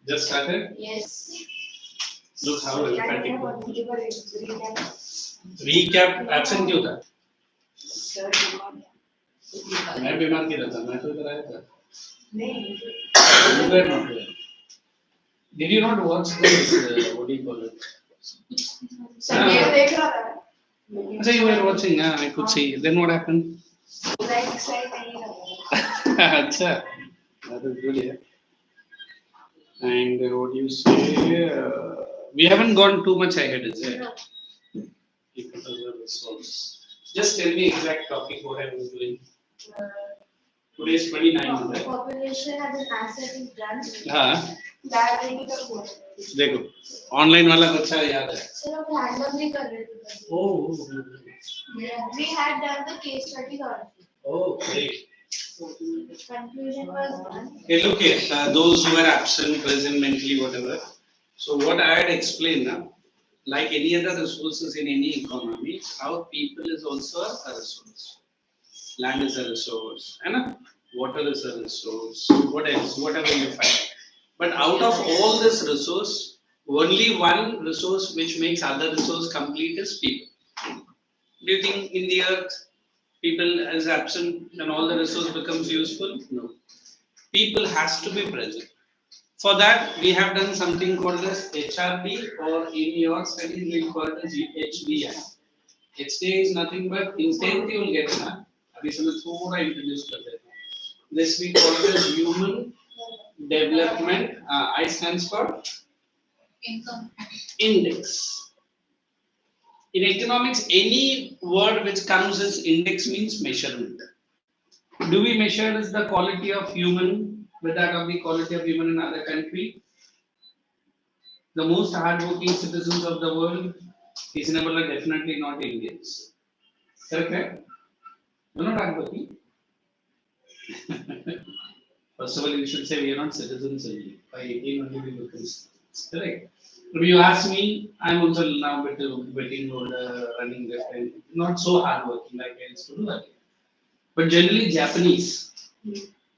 Just started? Yes. Look how emphatic. Recap absent क्यों था? मैं बीमार क्यों था? मैं तो इधर आया था. नहीं. You were not there. Did you not watch this? What do you call it? Sunday देख रहा था. So you were watching, I could see. Then what happened? Right side नहीं लगा. अच्छा, that is good, yeah. And what do you say? We haven't gone too much ahead, is it? No. Because of the resource. Just tell me exact topic what I was doing. Today is 29, right? Population as an asset in France. हाँ. That नहीं कर हुआ. देखो, online वाला अच्छा याद है. Sir हम randomly कर रहे थे. Oh. We had done the case study already. Oh, great. Conclusion was done. Okay, look here. Those who are absent, present, mentally, whatever. So what I had explained now, like any other resources in any economy, how people is also a resource. Land is a resource, and water is a resource. What else? Whatever you find. But out of all this resource, only one resource which makes other resource complete is people. Do you think in the earth people is absent and all the resource becomes useful? No. People has to be present. For that, we have done something called as HRD, or in your studies we call it as HDI. HDI is nothing but intent you will get na. अभी समय थोड़ा introduce कर देता हूँ. This we call it as human development. I stands for Income. index. In economics, any word which comes as index means measurement. Do we measure as the quality of human with that of the quality of human in other country? The most hardworking citizens of the world, reasonable are definitely not Indians. Correct? Right? You're not hardworking. First of all, you should say we are not citizens only. By 18 only we become citizens. Correct? If you ask me, I'm also now between running left and not so hardworking like I used to do earlier. But generally Japanese,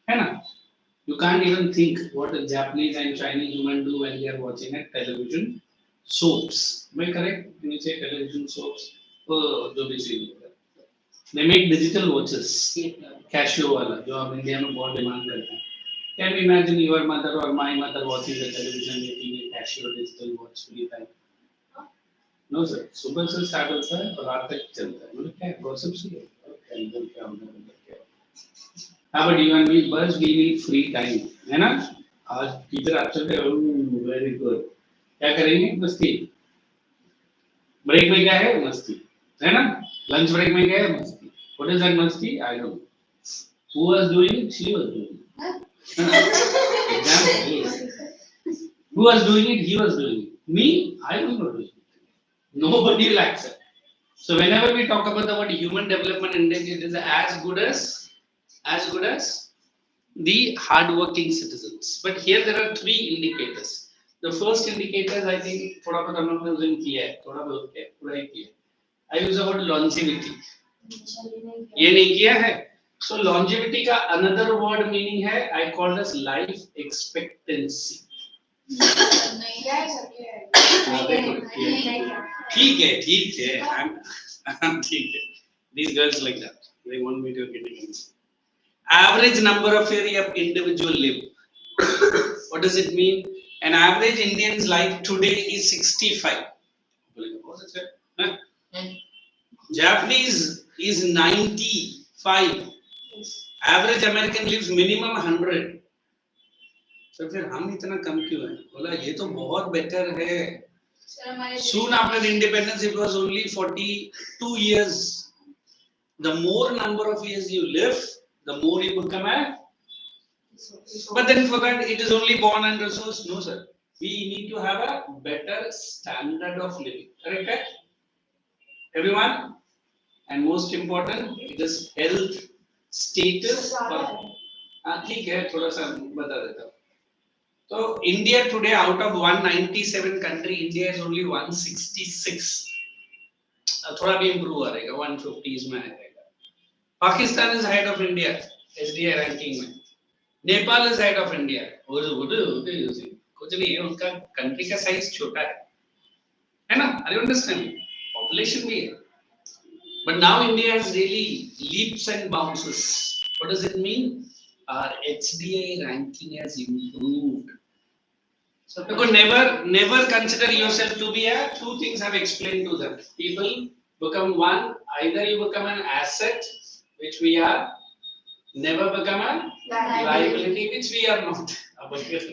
है ना? You can't even think what a Japanese and Chinese human do when they are watching a television soaps. Am I correct? When you say television soaps, oh, जो भी seen होगा. They make digital watches, Casio वाला, जो अब India में बहुत demand करता है. Can you imagine your mother or my mother watching the television making a Casio digital watch free time? No sir. सुबह से start होता है और रात तक चलता है. मतलब क्या gossip सी है. कैलेंडर क्या होगा क्या. हाँ but you and me, बस we need free time, है ना? आज टीचर आपसे कहे very good. क्या करेंगे? मस्ती. ब्रेक में क्या है? मस्ती. है ना? लंच ब्रेक में क्या है? मस्ती. What is that masti? I don't know. Who was doing it? She was doing it. Example. Who was doing it? He was doing it. Me? I was not doing it. Nobody will accept. So whenever we talk about the word human development index, it is as good as the hardworking citizens. But here there are three indicators. The first indicator is, I think, थोड़ा बहुत हम लोग ने उस दिन किया है, थोड़ा बहुत किया, पूरा ही किया. I use the word longevity. ये नहीं किया है. So longevity का another word meaning है, I call this life expectancy. नहीं क्या है सर ये? ठीक है. I'm ठीक है. These girls like that. They want me to get against. Average number of years of individual live. What does it mean? An average Indian's life today is 65. Huh? Japanese is 95. Average American lives minimum 100. So फिर हम इतना कम क्यों हैं? बोला ये तो बहुत better है. Soon after independence, it was only 42 years. The more number of years you live, the more you become a. But then for that, it is only born and resource. No, sir. We need to have a better standard of living. Correct? Everyone? And most important, it is health status. ठीक है, थोड़ा सा बता देता हूँ. So India today, out of 197 country, India is only 166. थोड़ा भी improve हो रहेगा, 150 इसमें आएगा. Pakistan is ahead of India, SDI ranking में. Nepal is ahead of India. कुछ कुछ नहीं है, उनका कंट्री का साइज छोटा है ना? Are you understand? Population भी है, but now India has really leaps and bounces. What does it mean? Our HDI ranking has improved. So you never consider yourself to be a. Two things I've explained to them. People become one. Either you become an asset, which we are. Never become a liability, which we are not.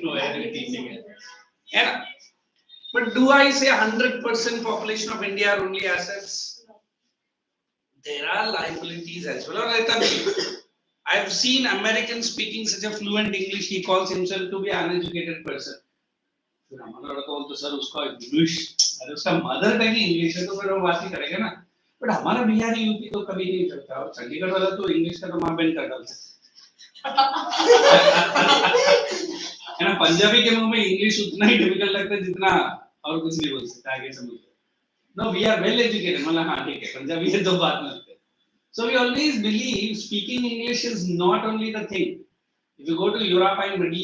No, I am teaching it. Yeah. But do I say 100% population of India are only assets? There are liabilities as well. I have seen Americans speaking such a fluent English. He calls himself to be an uneducated person. फिर हमारा लड़का बोलता sir उसका English, अरे उसका mother tongue English है तो फिर वो बात ही करेगा ना. बट हमारा बिहारी यूपी तो कभी नहीं करता, और चंडीगढ़ वाला तो इंग्लिश का तो मां बहन कर डालता है ना. पंजाबी के मुंह में इंग्लिश उतना ही डिफिकल्ट लगता है जितना और कुछ नहीं बोल सकता, आगे समझ लो. No, we are well educated, मतलब हाँ ठीक है, पंजाबी है तो बात में. So we always believe speaking English is not only the thing. If you go to Europe and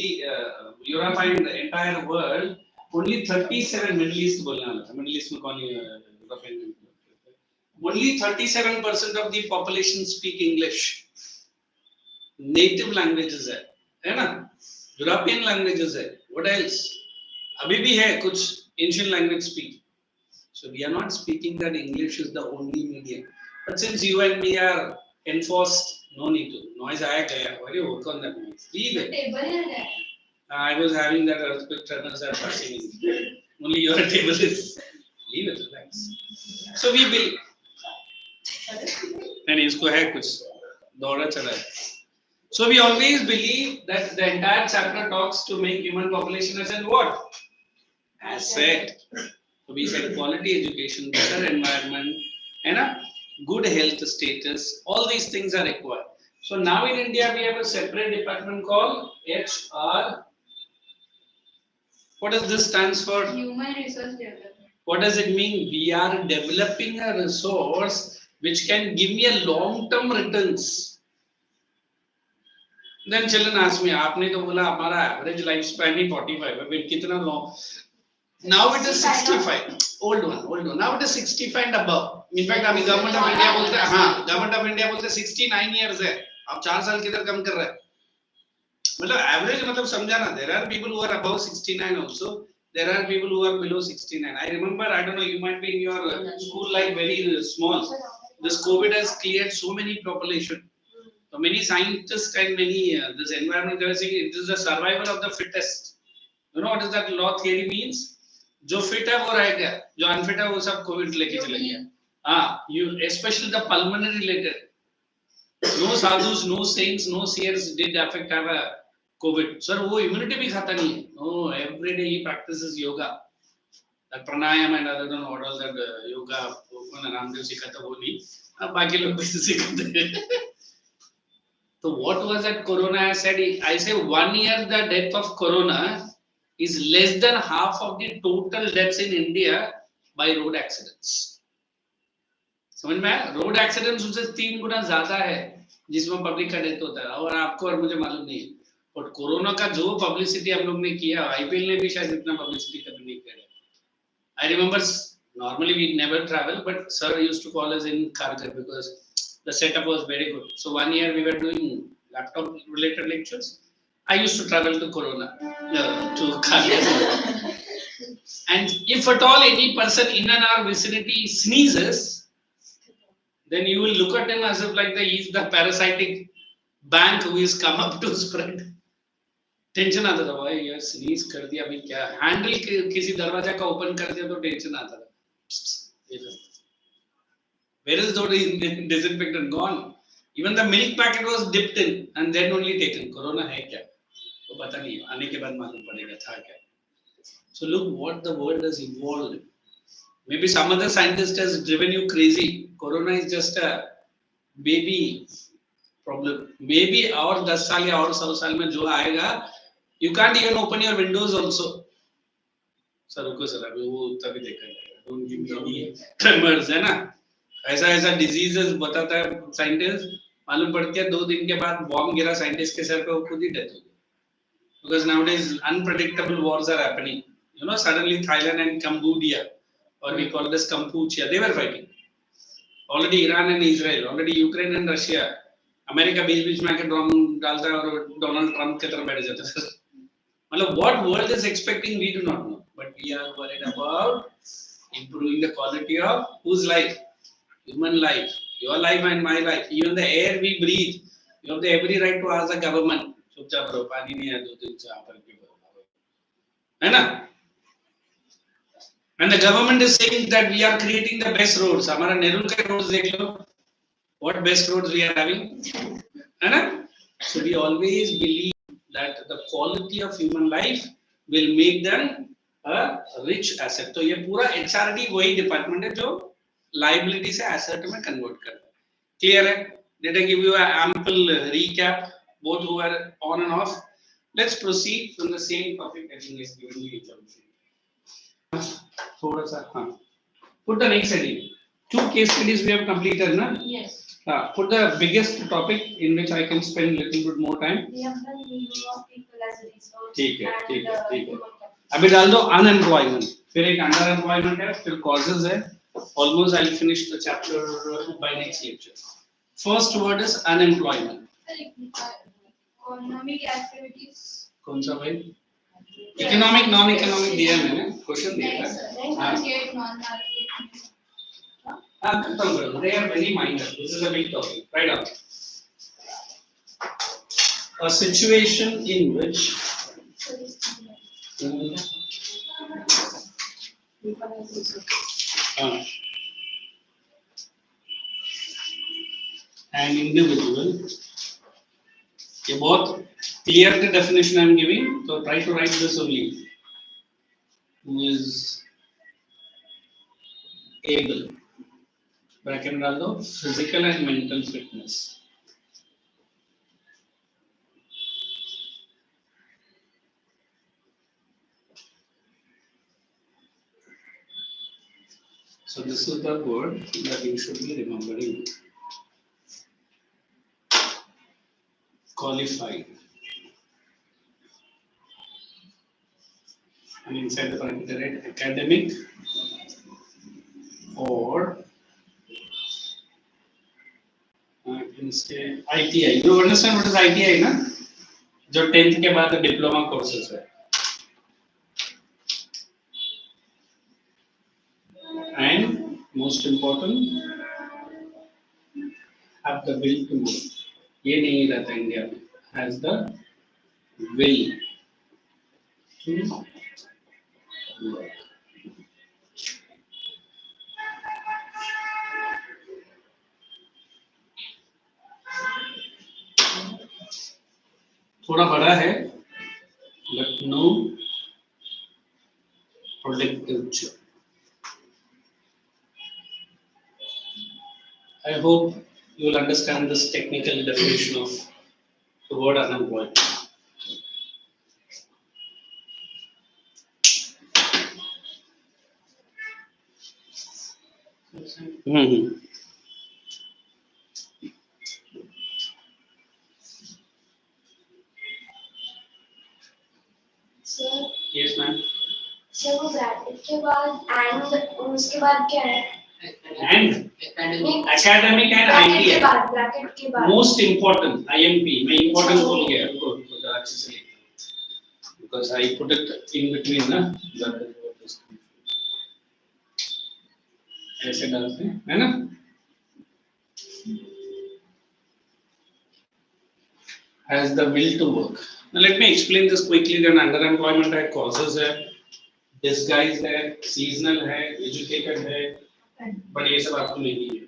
Europe and the entire world, only 37 Middle East बोलने वाला था. Middle East में कौन European? Only 37% of the population speak English. Native languages है ना? European languages है. What else? अभी भी है कुछ ancient language speak. So we are not speaking that English is the only medium. But since you and me are enforced, no need to. Noise आया गया. Why do you work on that noise? Leave it. I was having that earthquake tremors are passing in. Only your table is. Leave it, relax. So we will. नहीं इसको है कुछ दौड़ा चला है. So we always believe that the entire chapter talks to make human population as in what? Asset. So we said quality education, better environment, and a good health status. All these things are required. So now in India we have a separate department called HR. What does this stands for? Human Resource Development. What does it mean? We are developing a resource which can give me a long-term returns. Then children ask me, आपने तो बोला हमारा average lifespan ही 45 है, फिर कितना long? Now it is 65. Old one. Now it is 65 and above. In fact, अभी government of India बोलते हैं, हाँ, government of India बोलते हैं 69 years है. अब 4 साल किधर कम कर रहा है? मतलब average मतलब समझा ना. There are people who are above 69 also. There are people who are below 69. I remember, I don't know, you might be in your school life very small. This COVID has cleared so many population. So many scientists and many this environment they are saying it is the survival of the fittest. You know what is that law theory means? जो fit है वो रह गया, जो unfit है वो सब Covid लेके चले गया. हाँ, you especially the pulmonary related. No sadhus, no saints, no seers did affect have a COVID. Sir, वो immunity भी खाता नहीं है. No, every day he practices yoga. That pranayama and other than what all that yoga, वो रामदेव सिखाता वो नहीं. अब बाकी लोग भी सिखाते हैं. So what was that corona? I said, I say 1 year the death of corona is less than half of the total deaths in India by road accidents. समझ में आया? रोड एक्सीडेंट्स उससे 3 गुना ज्यादा है जिसमें पब्लिक का डेथ होता है, और आपको और मुझे मालूम नहीं है. और कोरोना का जो पब्लिसिटी हम लोग ने किया, आईपीएल ने भी शायद इतना पब्लिसिटी कभी नहीं किया. I remember normally we never travel, but sir used to call us in Kharghar because the setup was very good. So 1 year we were doing laptop related lectures. I used to travel to Corona, to Kharghar. And if at all any person in and our vicinity sneezes, then you will look at him as if like he is the parasitic bank who is come up to spread. Tension आता था भाई यार sneeze कर दिया अभी क्या, handle किसी दरवाजा का ओपन कर दिया तो टेंशन आता था. Where is the disinfectant gone? Even the milk packet was dipped in and then only taken. Corona है क्या? वो पता नहीं, आने के बाद मालूम पड़ेगा था क्या. So look what the world has evolved. Maybe some other scientist has driven you crazy. Corona is just a baby problem. Maybe और 10 साल या और 100 साल में जो आएगा, you can't even open your windows also. Sir रुको सर अभी वो तभी देखा जाएगा. Don't give me any tremors है ना. ऐसा डिजीजेस बताता है साइंटिस्ट, मालूम पड़ती है 2 दिन के बाद बॉम्ब गिरा साइंटिस्ट के सर पे, वो खुद ही डेथ हो गई. because nowadays unpredictable wars are happening. You know, suddenly Thailand and Cambodia, or we call it as Kampuchea, they were fighting. Already Iran and Israel, already Ukraine and Russia. America बीच में आके drum डालता है और Donald Trump की तरफ बैठ जाता है. मतलब what world is expecting we do not know, but we are worried about improving the quality of whose life, human life, your life and my life, even the air we breathe. You have the every right to ask the government. चुपचाप रहो, पानी नहीं है 2 दिन से आप करके है ना? And the government is saying that we are creating the best roads. हमारा नेहरू के roads देख लो. What best roads we are having? है ना? So we always believe that the quality of human life will make them a rich asset. तो ये पूरा HRD वही department है जो liability से asset में convert करता है. Clear है? Did I give you an ample recap? Both who are on and off. Let's proceed from the same topic. I think is given me example. थोड़ा सा हाँ. Put the next study. 2 case studies we have completed, na? Yes. Put the biggest topic in which I can spend little bit more time. We have done meaning of people as a resource. ठीक है, ठीक है, ठीक है. human capital. अभी डाल दो unemployment. फिर एक underemployment है, फिर causes है. Almost I'll finish the chapter by next lecture. First word is unemployment. Economic activities. कौन सा भाई? Economic, non-economic दिया है मैंने. Question दिया है. Market, non-market. खत्म करो. They are very minor. This is a big topic. Right on. A situation in which an individual, ये बहुत clear the definition I am giving, so try to write this only, who is able, bracket में डाल दो, physical and mental fitness. So this is the word that you should be remembering. Qualified. And inside the bracket write academic or I can say ITI. You understand what is ITI, na? जो 10th के बाद diploma courses है. And most important, have the will to work. ये नहीं रहता India में. Has the will to work. थोड़ा बड़ा है, but no productive job. I hope you will understand this technical definition of the word unemployed. Sir, Yes, ma'am. Sir वो bracket के बाद एंड उसके बाद क्या है? And नहीं, academic and ब्रैकेट के ITI. बाद ब्रैकेट के बाद Most important IMP. मैं important बोल गया. Good. जरा अच्छे से लिखना. Because I put it in between, ना. ऐसे डालते हैं, है ना? Has the will to work. Now let me explain this quickly. Then underemployment है, causes है, disguised है, seasonal है, educated है, but ये सब आपको नहीं है.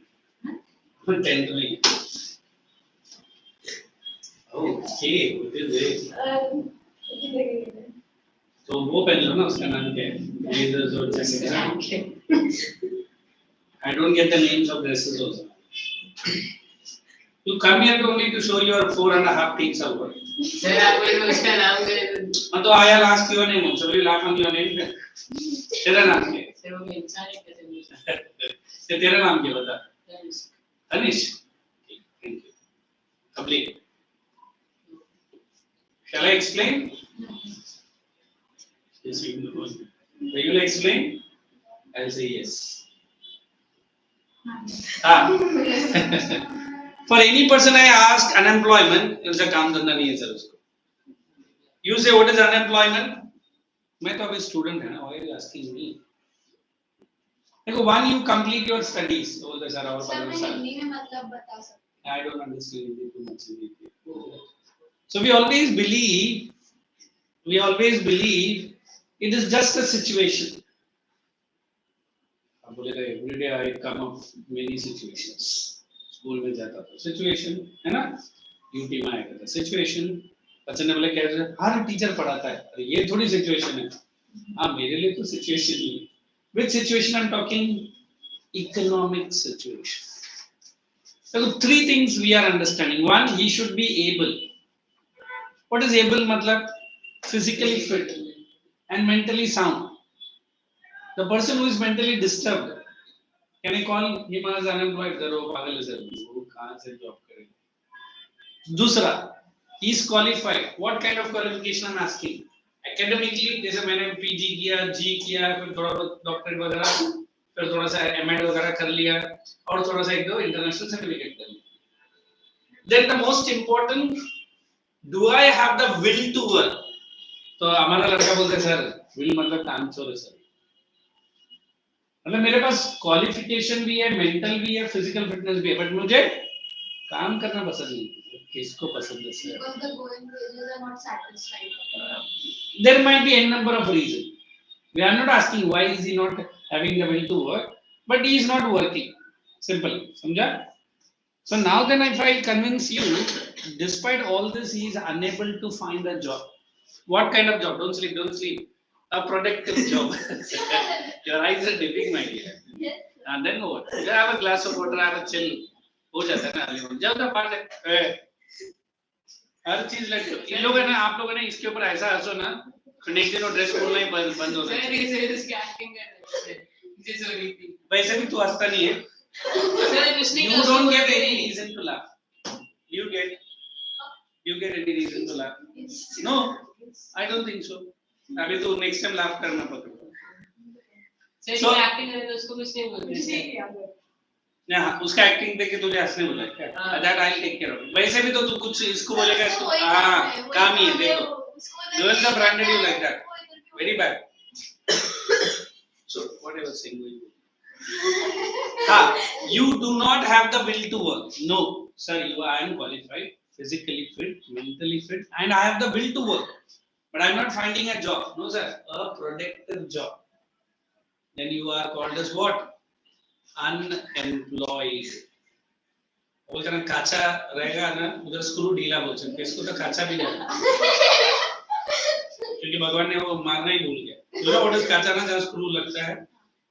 10th में. Okay, what is it? तो वो पहन लो ना, उसका नाम क्या है? Blazers और jackets. I don't get the names of dresses also. You come here only to show your 4.5 teeth of work. Sir आपको उसका नाम हाँ तो आया लास्ट क्यों नहीं मुझसे बोली लास्ट क्यों नहीं तेरा नाम क्या है? सर वो इंसान है कैसे नहीं ते तेरा नाम क्या बता? Sir Anish. Thank you. Complete. Shall I explain? Yes, you know. Will you explain? I'll say yes. For any person I ask unemployment, उसका काम धंधा नहीं है सर उसको. You say what is unemployment? मैं तो अभी student है ना. Why are you asking me? देखो, one you complete your studies. बोलते सर और सर मैं 15 साल. हिंदी में मतलब बता सकता I don't understand Hindi too much. So we always believe it is just a situation. अब बोलेगा every day I come up many situations. School में जाता था situation है ना, यूपी में आएगा था situation. बच्चे ने बोले कैसे हर टीचर पढ़ाता है, अरे ये थोड़ी situation है. हाँ मेरे लिए तो situation ही है. Which situation I'm talking? Economic situation. So three things we are understanding. One, he should be able. What is able? मतलब physically fit and mentally sound. The person who is mentally disturbed, can I call him as unemployed? वो पागल है sir, वो कहाँ से job करेगा? दूसरा, he is qualified. What kind of qualification I'm asking? Academically, जैसे मैंने PG किया, G किया, फिर थोड़ा बहुत डॉक्टरेट वगैरह, फिर थोड़ा सा MAd वगैरह कर लिया, और थोड़ा सा एक दो इंटरनेशनल सर्टिफिकेट कर लिया. Then the most important, do I have the will to work? तो हमारा लड़का बोलते हैं सर, will मतलब काम चोर है सर. मतलब मेरे पास क्वालिफिकेशन भी है, मेंटल भी है, फिजिकल फिटनेस भी है, बट मुझे काम करना पसंद नहीं. किसको पसंद है sir? because the going wages are not satisfied. There might be n number of reasons. We are not asking why is he not having the will to work, but he is not working. Simple. समझा? So now then if I convince you, despite all this he is unable to find a job. What kind of job? Don't sleep, don't sleep. A productive job. Your eyes are dipping, my dear. Yes. And then what? You have a glass of water, have a chill. हो जाता है ना अभी. जब तक part है हर चीज लग. इन लोग है ना, आप लोग है ना, इसके ऊपर ऐसा हंसो ना, नेक्स्ट डे ड्रेस खोलना ही बंद हो सर जाए. ये इसकी एक्टिंग कर रहे हैं जिस हो रही थी. वैसे भी तू हंसता नहीं है. Sir listening You don't get any reason to laugh. You get any reason to laugh? No, I don't think so. अभी तो नेक्स्ट टाइम लाफ करना पड़ेगा. सर So- ये एक्टिंग कर रहे थे उसको कुछ नहीं बोलते. ना उसका एक्टिंग देख के तुझे हंसने बोला है क्या? हाँ. That I'll take care of. वैसे भी तो तू कुछ इसको बोलेगा, इसको हाँ काम ही है. देखो, girls have branded you like that. Very bad. So what I was saying. You do not have the will to work. No, sir, I am qualified, physically fit, mentally fit, and I have the will to work. But I am not finding a job. No, sir, a productive job. Then you are called as what? Unemployed. बोलते ना काचा रहेगा ना, उधर screw ढीला बोल सकते, इसको तो काचा भी नहीं, क्योंकि भगवान ने वो मारना ही भूल गया. You know what is काचा ना, जहाँ स्क्रू लगता है,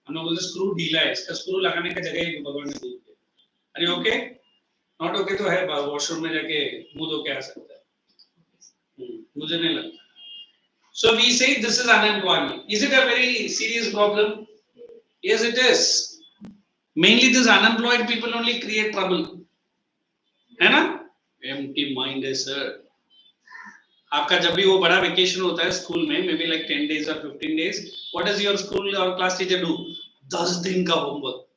हम लोग बोलते स्क्रू ढीला है, इसका स्क्रू लगाने का जगह ही भगवान ने भूल गया. अरे ओके, नॉट ओके तो है, वॉशरूम में जाके मुंह धो के आ सकता है. मुझे नहीं लगता. So we say this is unemployment. Is it a very serious problem? Yes, it is. Mainly these unemployed people only create trouble. है ना? Empty mind है sir. आपका जब भी वो बड़ा वेकेशन होता है स्कूल में, maybe like 10 days or 15 days, what does your school or class teacher do? 10 दिन का होमवर्क.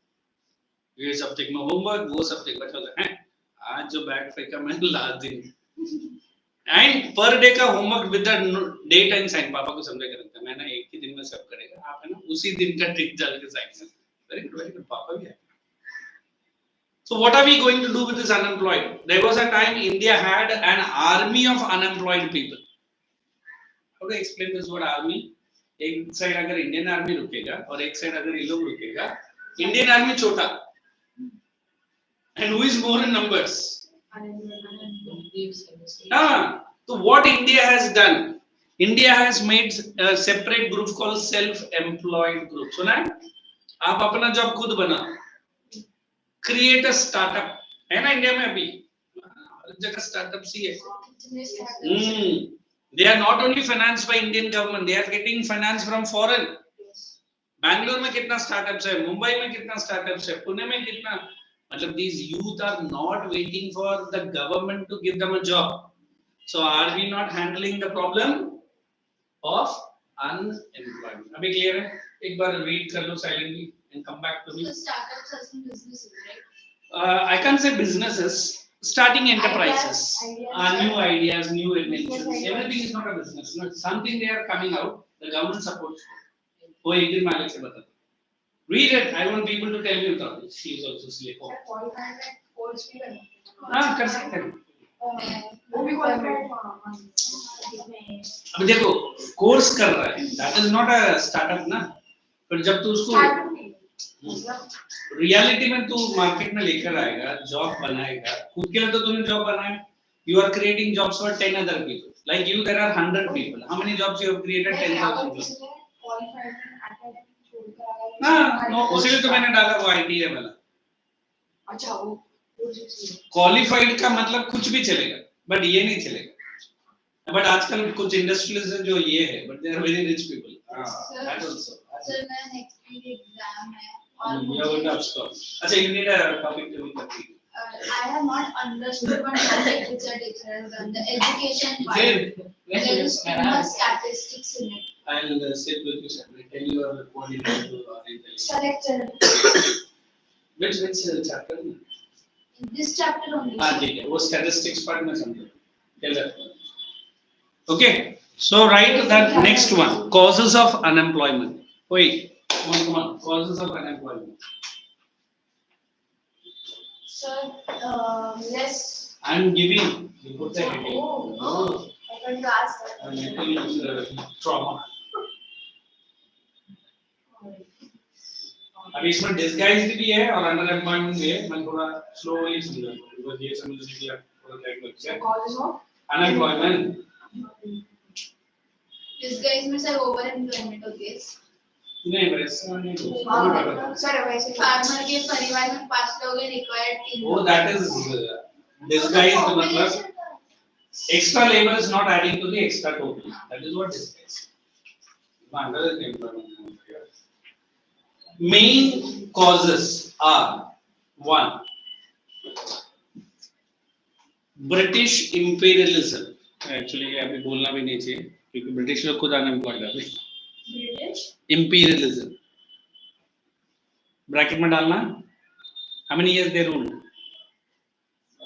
ये सब्जेक्ट में होमवर्क, वो सब्जेक्ट बचा होता है. आज जो बैग फेंका मैंने लास्ट दिन. एंड पर डे का homework with the date and sign. पापा को समझा के रखता है, मैं ना एक ही दिन में सब करेगा, आप है ना उसी दिन का टिक डाल के साइन कर. Very good. पापा भी है. So what are we going to do with this unemployed? There was a time India had an army of unemployed people. How to explain this word army? एक साइड अगर Indian army रुकेगा और एक side अगर ये लोग रुकेगा, Indian army छोटा. And who is more in numbers? So what India has done? India has made a separate group called self-employed group. सुना है? आप अपना जॉब खुद बनाओ. Create a startup. है ना इंडिया में अभी हर जगह स्टार्टअप सी है. They are not only financed by Indian government, they are getting finance from foreign. Bangalore में कितना स्टार्टअप्स है, मुंबई में कितना स्टार्टअप्स है, पुणे में कितना. मतलब these youth are not waiting for the government to give them a job. So are we not handling the problem? of unemployment. अभी clear है? एक बार read कर लो silently and come back to me. So startups as in businesses, right? I can't say businesses, starting enterprises, Ideas, new ideas, new inventions. Business ideas. Everything is not a business. No, it's something they are coming out. The government supports. वो एक दिन मालिक से बता. Read it. I want people to tell me about it. She is also sleep. Sir, qualified में course भी करना हाँ कर सकते हैं. वो भी qualified अब देखो कोर्स कर रहा है. That is not a startup ना. पर जब तू उसको रियलिटी में तू मार्केट में लेकर आएगा, जॉब बनाएगा, खुद के लिए तो तूने जॉब बनाया. You are creating jobs for 10 other people. Like you, there are 100 people. How many jobs you have created? 10,000 jobs. हाँ, no, उसीलिए तो मैंने डाला वो IT है वाला. अच्छा वो क्वालिफाइड का मतलब कुछ भी चलेगा, बट ये नहीं चलेगा. बट आजकल कुछ इंडस्ट्रियलिस्ट हैं जो ये है, but they are very rich people. That also. Sir मैं नेक्स्ट वीक एग्जाम है You are going to upscore. अच्छा, you need a topic to be complete. I have not understood one topic which are different than the education part. There is too much statistics in it. I'll sit with you separately. Tell you your coordinator to intelligence. Correct. Which chapter? In this chapter only. हाँ ठीक है, वो statistics part में समझो. Tell that. Okay. So write that next one. Causes of unemployment. Wait. Come on. Causes of unemployment. Sir, less. I'm giving. You put the heading. Oh. I can ask that. I'm making trauma. अभी इसमें disguised भी है और underemployment भी है. मैं थोड़ा slowly समझा because ये समझने के लिए थोड़ा टाइम लगता है. Causes of Unemployment. disguise में sir overemployment होती है. नहीं वैसा नहीं. सर वैसे फार्मर के परिवार में 5 लोग हैं required 3. Oh, that is disguised मतलब extra labor is not adding to the extra total. That is what disguise. Another thing. Main causes are 1. British imperialism. Actually ये अभी बोलना भी नहीं चाहिए क्योंकि ब्रिटिश लोग खुद अनएम्प्लॉयड है. British Imperialism. Bracket में डालना. How many years they ruled?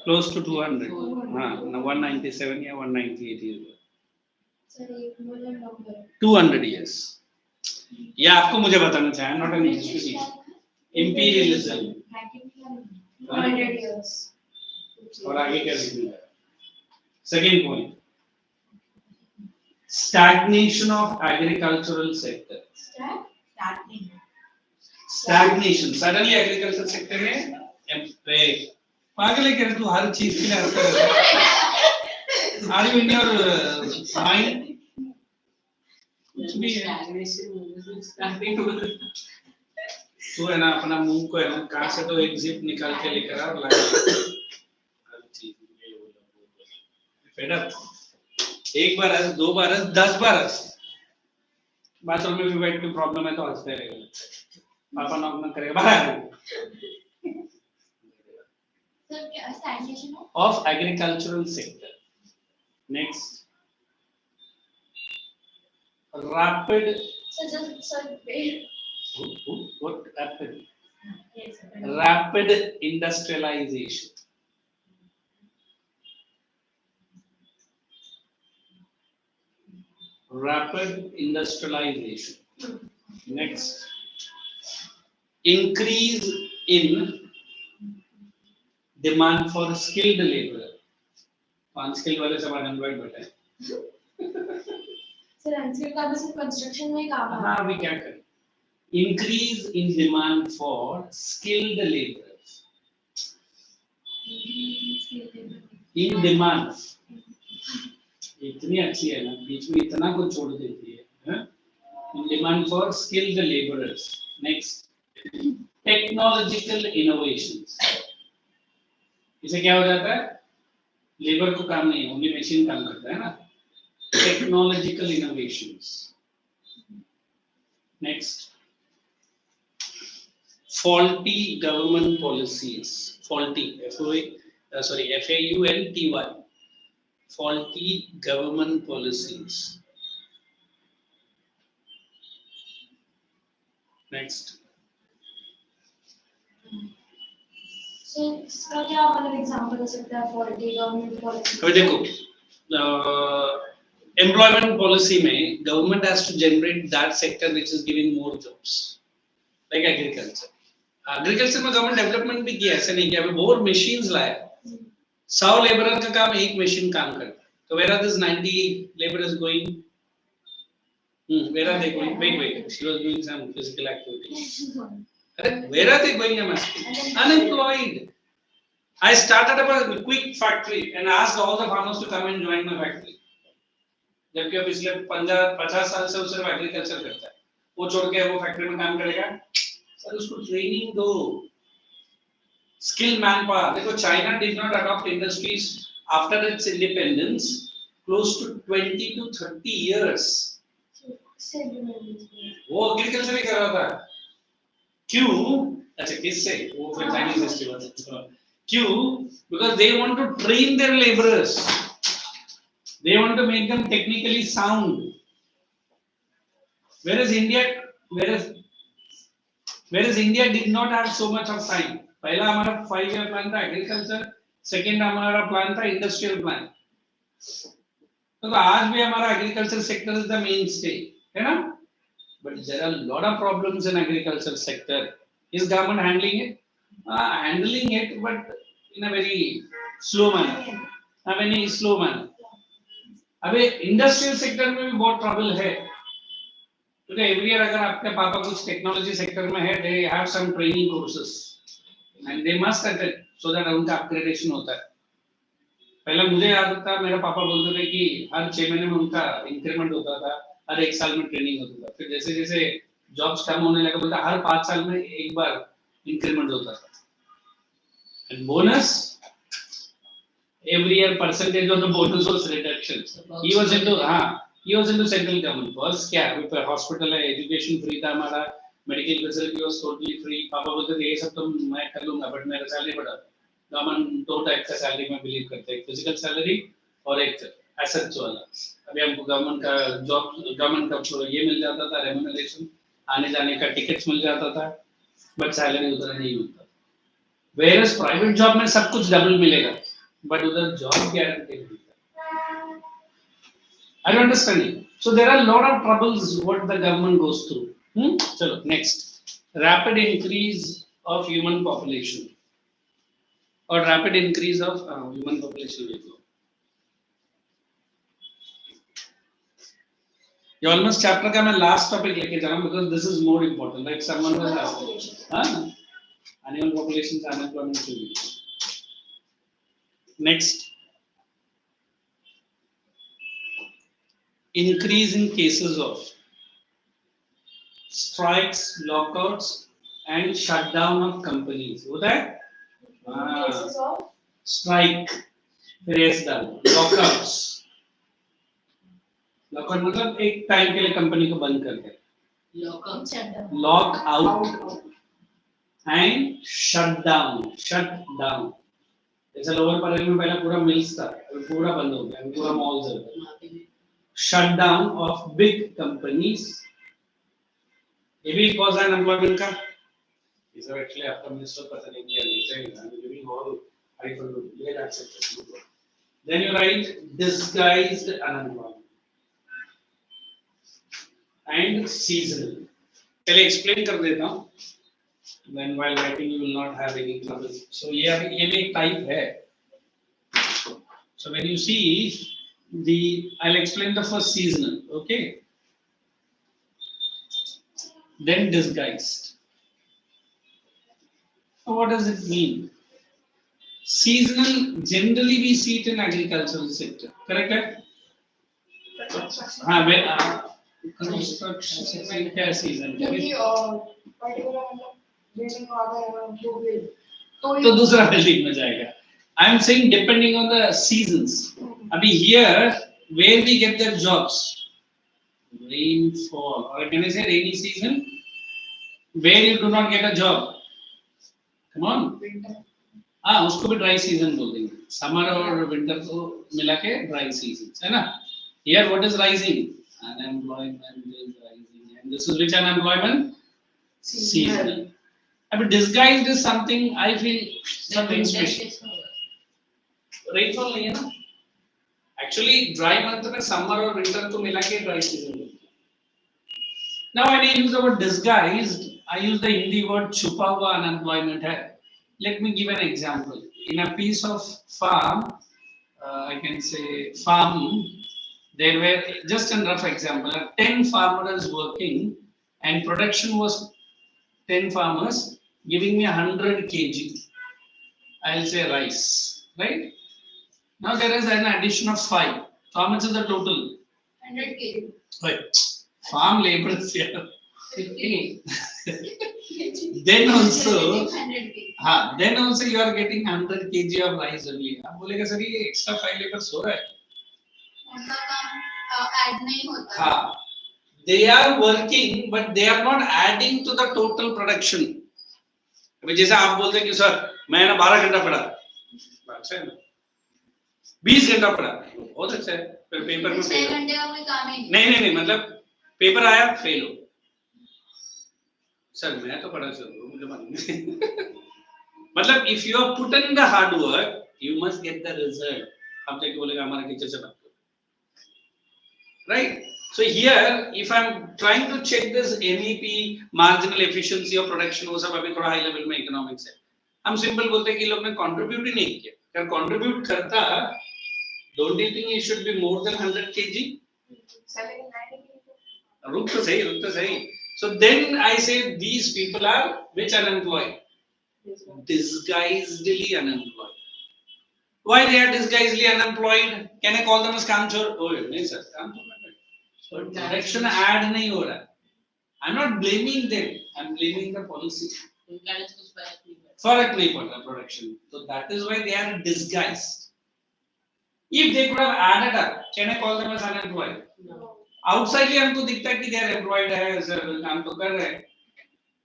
Close to 200. हाँ, 197 या 198 years. सर एक मिलियन नंबर 200 years. ये आपको मुझे बताना चाहिए. Not an history. Imperialism. 200 years. और आगे क्या लिखना है? Second point. Stagnation of agricultural sector. Stagnation. Suddenly agricultural sector में पागल है क्या तू हर चीज के लिए हंसता है. Are you in your mind? कुछ भी है. तू है ना अपना मुंह को है ना कहाँ से तो एक जिप निकाल के लेकर आ और लगा. हर चीज फेड अप. एक बार हंस, 2 बार हंस, 10 बार हंस. बाथरूम में भी बैठ के प्रॉब्लम है तो हंसते रहेगा. पापा नॉक ना करेगा बाहर. सर क्या stagnation है? Of agricultural sector. Next. Rapid. Sir wait. What rapid? Yes sir. Rapid industrialization. Rapid industrialization. Next. Increase in demand for skilled labor. Unskilled वाले सब unemployed बैठे हैं. सर अनस्किल्ड का बस कंस्ट्रक्शन में काम है. हाँ अभी क्या करें? Increase in demand for skilled laborers. In demand. इतनी अच्छी है ना बीच में इतना कुछ छोड़ देती है. In demand for skilled laborers. Next. Technological innovations. इसे क्या हो जाता है? लेबर को काम नहीं है, ओनली मशीन काम करता है ना. Technological innovations. Next. Faulty government policies. Faulty. Faulty. Faulty government policies. Next So इसका क्या मतलब एग्जांपल हो सकता है फॉर द गवर्नमेंट पॉलिसी? अभी देखो एम्प्लॉयमेंट पॉलिसी में government has to generate that sector which is giving more jobs like agriculture. Agriculture में गवर्नमेंट डेवलपमेंट भी किया, ऐसे नहीं किया. अभी बहुत मशीन्स लाया. 100 लेबरर का काम एक मशीन काम करता है. तो where are these 90 laborers going? Where are they going? Wait. She was doing some physical activity. Where are they going? I'm asking. Unemployed. I started up a quick factory and asked all the farmers to come and join my factory. जबकि अब पिछले 50 साल से वो सिर्फ agriculture करता है. वो छोड़ के वो फैक्ट्री में काम करेगा. सर उसको ट्रेनिंग दो. Skilled manpower. देखो China did not adopt industries after its independence close to 20 to 30 years. वो एग्रीकल्चर ही कर रहा था. क्यों? अच्छा किससे? वो फिर चाइनीज हिस्ट्री बताता है. क्यों? Because they want to train their laborers. They want to make them technically sound. Whereas India did not have so much of time. पहला हमारा 5-year प्लान था एग्रीकल्चर, सेकंड हमारा प्लान था इंडस्ट्रियल प्लान. तो आज भी हमारा agriculture sector is the mainstay, है ना? But there are lot of problems in agriculture sector. Is government handling it? Handling it but in a very slow manner. अबे industrial sector में भी बहुत ट्रबल है. क्योंकि एवरी ईयर अगर आपके पापा कुछ टेक्नोलॉजी सेक्टर में है, they have some training courses and they must attend so that उनका अपग्रेडेशन होता है. पहले मुझे याद था मेरे पापा बोलते थे कि हर 6 महीने में उनका इंक्रीमेंट होता था, हर 1 साल में ट्रेनिंग होता था. फिर जैसे जैसे जॉब्स कम होने लगा बोलता हर 5 साल में एक बार इंक्रीमेंट होता था. And bonus every year percentage of the bonus was reduction. He was into central government. बस क्या हॉस्पिटल है, एजुकेशन फ्री था हमारा, medical facility was totally free. पापा बोलते थे ये सब तो मैं कर लूंगा बट मेरा सैलरी बढ़ा. गवर्नमेंट 2 टाइप का सैलरी में बिलीव करते हैं, फिजिकल सैलरी और एक एसेट्स वाला. अभी हमको गवर्नमेंट का ये मिल जाता था रेम्यूनरेशन, आने जाने का टिकट्स मिल जाता था, बट सैलरी उतना नहीं मिलता. वेयरएस प्राइवेट जॉब में सब कुछ डबल मिलेगा बट उधर जॉब गारंटी नहीं है. I don't understand it. So there are a lot of troubles what the government goes through. चलो next, rapid increase of human population or rapid increase of human population. ये almost chapter का मैं last topic लेके जा रहा हूँ because this is more important. Like someone was asking, annual population से unemployment should be. Next, increase in cases of strikes, lockouts and shutdown of companies. होता है? Cases of Strike, race down, lockouts. Lockout मतलब एक time के लिए company को बंद कर दे. Lock out and shut down. जैसे लोअर परेल में पहले पूरा मिल्स था, अभी पूरा बंद हो गया, अभी पूरा मॉल्स है. Shut down of big companies. ये भी cause है unemployment का. These are actually after minister पता नहीं क्या लेते हैं. I'm giving all I can do. Let accept it. Then you write disguised unemployment and seasonal. चलिए explain कर देता हूँ. Then while writing you will not have any trouble. So ये भी एक type है. So when you see I'll explain the first seasonal, okay? Then disguised. So what does it mean? Seasonal, generally we see it in agricultural sector, correct? हाँ, construction sector क्या season? तो दूसरा building में जाएगा. I am saying depending on the seasons. Abhi here, where we get the jobs? Rainfall. Or can I say rainy season? Where you do not get a job? Come on. हाँ, उसको भी dry season बोल देंगे. Summer और winter को मिला के dry seasons, है ना? Here what is rising? Unemployment is rising. And this is which unemployment? seasonal. I mean, disguised is something I feel something special. Rainfall नहीं है ना? Actually, dry month में summer और winter तो मिला के dry season. Now, when I use the word disguised, I use the Hindi word छुपा हुआ unemployment है. Let me give an example. In a piece of farm, I can say farm, there were just a rough example. 10 farmers working, and production was 10 farmers giving me 100 kg. I'll say rice, right? Now there is an addition of 5. So how much is the total? 100 kg. Right. Farm laborers here. 50. Then also, 100 kg. then also you are getting 100 kg of rice only. आप बोलेगा sir ये extra 5 laborers हो रहा है. उनका काम add नहीं होता. हाँ. They are working, but they are not adding to the total production. अभी जैसा आप बोलते हैं कि सर मैं ना 12 घंटा पढ़ा, अच्छा है ना, 20 घंटा पढ़ा, बहुत अच्छा है, फिर पेपर में 6 घंटे का कोई काम ही नहीं, मतलब पेपर आया फेल हो, सर मैं तो पढ़ा सर मुझे मालूम नहीं. मतलब if you have put in the hard work, you must get the result. आप जाके बोलेगा हमारे टीचर से बात करो, right? So here, if I'm trying to check this MEP, marginal efficiency of production, वो सब अभी थोड़ा high level में economics है. हम simple बोलते हैं कि लोग ने contribute ही नहीं किया. अगर contribute करता, don't you think it should be more than 100 kg? रुक तो सही. So then I say these people are which unemployed? Disguisedly unemployed. Why they are disguisedly unemployed? Can I call them as कामचोर? Oh नहीं sir, काम तो production add नहीं हो रहा. I'm not blaming them. I'm blaming the policy. फर्क नहीं पड़ रहा production. So that is why they are disguised. If they could have added up, can I call them as unemployed? No. Outside ही हमको दिखता है कि they are employed है, sir काम तो कर रहे हैं.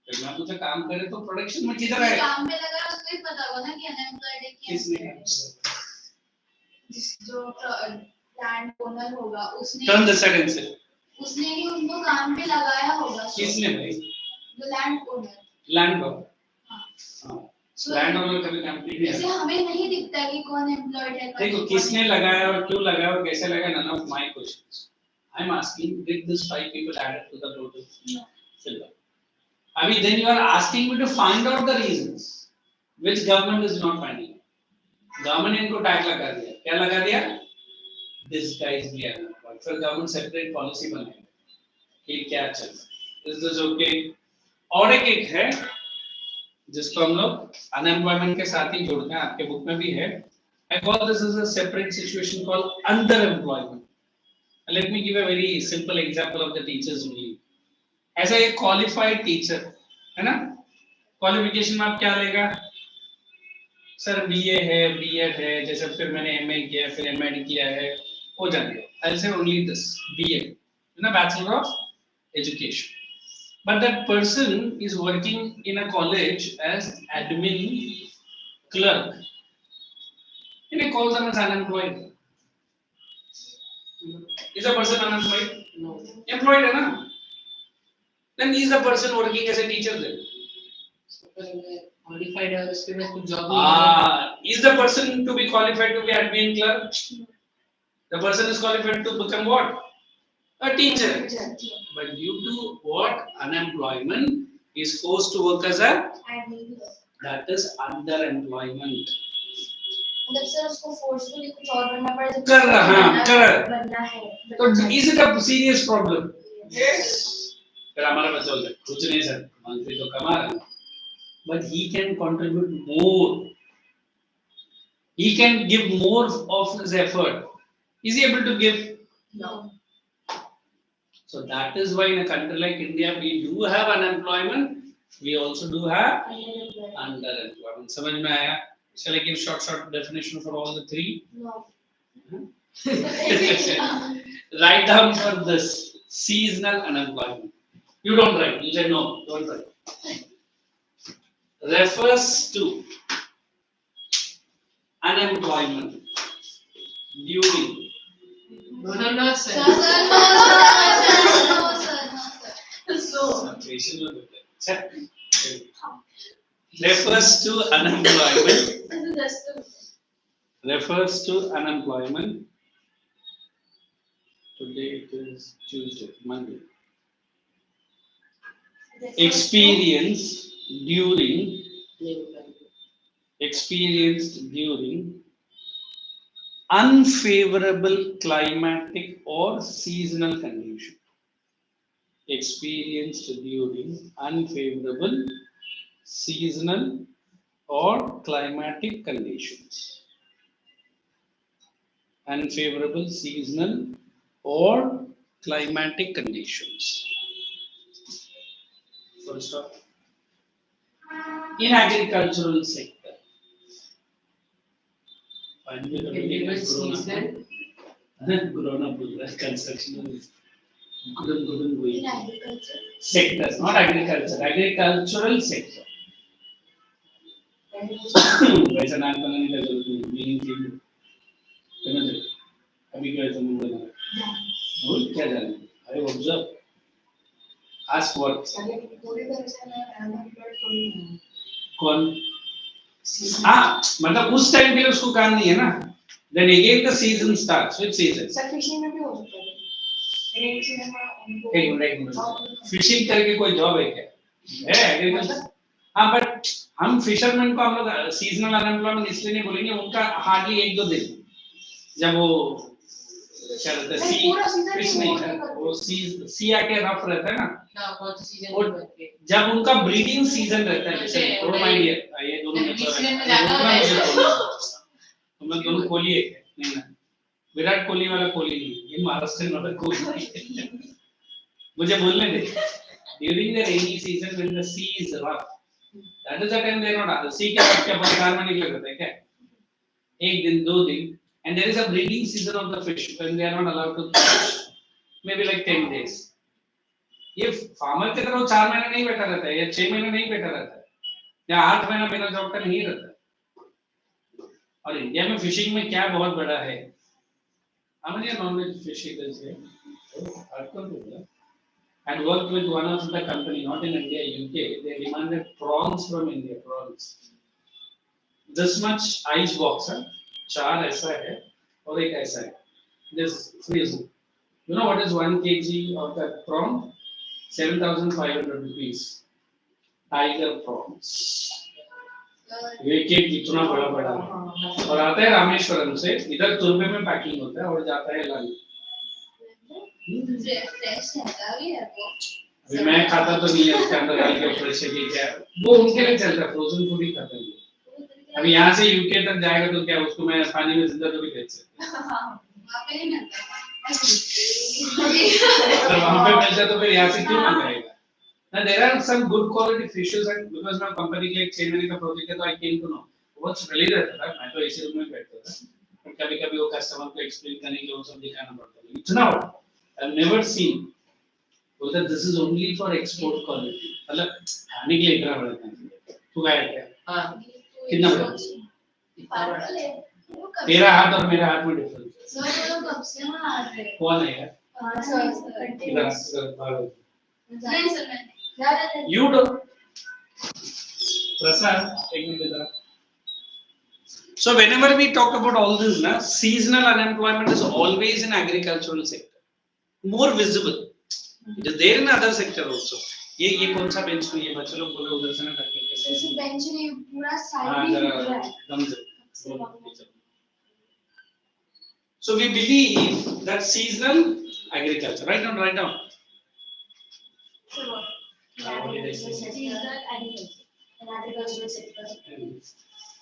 जब मैं पूछा काम करे तो production में किधर है? काम पे लगा उसको ही पता होगा ना कि अनएम्प्लॉयड है क्या. किसने? जो लैंड ओनर होगा उसने. Turn the side and say. उसने ही उनको काम पे लगाया होगा. किसने भाई? जो लैंड ओनर. Land owner. हाँ. लैंड ओनर कभी कंप्लीट नहीं. जैसे हमें नहीं दिखता कि कौन एम्प्लॉयड है. देखो किसने लगाया और क्यों लगाया और कैसे लगाया, none of my questions. I'm asking, did these 5 people added to the total? No. Silver. I mean, then you are asking me to find out the reasons, which government is not finding. Government इनको tag लगा दिया. क्या लगा दिया? Disguised unemployed. फिर government separate policy बनाएगा कि क्या चल रहा है. Is this okay? और एक है जिसको हम लोग unemployment के साथ ही जोड़ते हैं, आपके बुक में भी है. I call this as a separate situation called underemployment. Let me give a very simple example of the teachers only. ऐसा एक qualified teacher है ना, qualification में आप क्या लेगा? सर BA है, B.Ed है, जैसे फिर मैंने MA किया, फिर M.Ed किया है, हो जाएगा. I'll say only this BA, you know, Bachelor of Education. But that person is working in a college as admin clerk. Can I call them as unemployed? Is the person unemployed? No. Employed है ना? Then is the person working as a teacher then? Qualified है उसके बाद कुछ job Is the person to be qualified to be admin clerk? The person is qualified to become what? A teacher. But due to what? Unemployment, he is forced to work as a, that is underemployment. मतलब sir उसको forcefully कुछ और बनना पड़ेगा. कर रहा बनना है. तो is it a serious problem? Yes. फिर हमारा बच्चा बोलता है कुछ नहीं सर, मंथली तो कमा रहा है, but he can contribute more. He can give more of his effort. Is he able to give? No. So that is why in a country like India we do have unemployment. We also do have underemployment. समझ में आया? Shall I give short definition for all the three? No. Write down for this seasonal unemployment. You don't write. You say no. Don't write. Refers to unemployment during. No, sir. No, sir. So. Patient will be there. refers to unemployment. This is just a Refers to unemployment. Today it is Tuesday, Monday. Experienced during unfavorable climatic or seasonal condition. Experienced during unfavorable seasonal or climatic conditions. Unfavorable seasonal or climatic conditions. Full stop. In agricultural sector. Grown up construction couldn't go in agriculture. sectors, not agriculture, agricultural sector. वैसा नाम करना नहीं लगा तो meaning थी समझ रहे अभी क्या समझ रहे हो क्या जाने अरे ऑब्जर्व आस्क व्हाट पूरी तरह से मैं अनएम्प्लॉयड थोड़ी हूँ कौन हाँ मतलब उस टाइम के लिए उसको काम नहीं है ना then again the season starts which season sir fishing में भी हो सकता है रेन सीजन में उनको एक मिनट फिशिंग करके कोई जॉब है क्या है एग्रीकल्चर हाँ बट हम फिशरमैन को हम लोग सीजनल अनएम्प्लॉयमेंट इसलिए नहीं बोलेंगे उनका हार्डली एक दो दिन जब वो क्या रहता है सी फिश नहीं है वो सी आके रफ रहता है ना कौन सा सीजन और जब उनका ब्रीडिंग सीजन रहता है जैसे थोड़ा माइंड ये दोनों में तुम लोग दोनों कोहली है नहीं ना विराट कोहली वाला कोहली नहीं ये महाराष्ट्र वाला कोहली मुझे बोलने दे during the rainy season when the sea is rough that is the time they not are sea के क्या बाहर में निकल जाता है क्या एक दिन दो दिन and there is a breeding season of the fish when they are not allowed to catch maybe like 10 days ये फार्मर की तरह 4 महीने नहीं बैठा रहता है या 6 महीने नहीं बैठा रहता है या 8 महीना मेरा जॉब का नहीं रहता और इंडिया में फिशिंग में क्या बहुत बड़ा है हमने नॉनवेज फिश ईटर्स है hardcore people and worked with one of the company not in India UK they demanded prawns from India prawns this much ice box है 4 ऐसा है और एक ऐसा है this freeze you know what is 1 kg of that prawn 7,500 rupees tiger prawns एक एक इतना बड़ा बड़ा और आता है रामेश्वरम से इधर तुर्बे में पैकिंग होता है और जाता है लाली फ्रेश रहता है ये वो अभी मैं खाता तो नहीं है उसके अंदर डाल के फ्रेश है कि क्या वो उनके लिए चलता है फ्रोजन फूड ही खाता है अभी यहाँ से यूके तक जाएगा तो क्या उसको मैं पानी में जिंदा तो भी बेच सकता वहाँ पे नहीं मिलता अगर वहाँ पे मिलता तो फिर यहाँ से क्यों मंगाएगा Now there are some good quality fishes and because मैं कंपनी के एक 6 महीने का प्रोजेक्ट है तो I came to know what's really रहता था मैं तो ऐसे रूम में बैठता था पर कभी-कभी वो कस्टमर को एक्सप्लेन करने के लिए वो सब दिखाना पड़ता था इतना बड़ा I've never seen बोलता this is only for export quality मतलब खाने के लिए इतना बड़ा था तू खाया क्या हाँ कितना बड़ा तेरा हाथ और मेरा हाथ में डिफरेंस सर वो लोग कब से मार रहे हैं कौन है यार सर इधर भागो नहीं सर मैं You do. Prasad, take me with that. So whenever we talk about all this, na, seasonal unemployment is always in agricultural sector. More visible. It is there in other sector also. ये कौन सा bench में ये बच्चे लोग बोले उधर से ना करके जैसे बेंच नहीं पूरा साइड हाँ ही जरा दिख रहा है दम से So we believe that seasonal agriculture. Write down. Seasonal agriculture, an agricultural sector.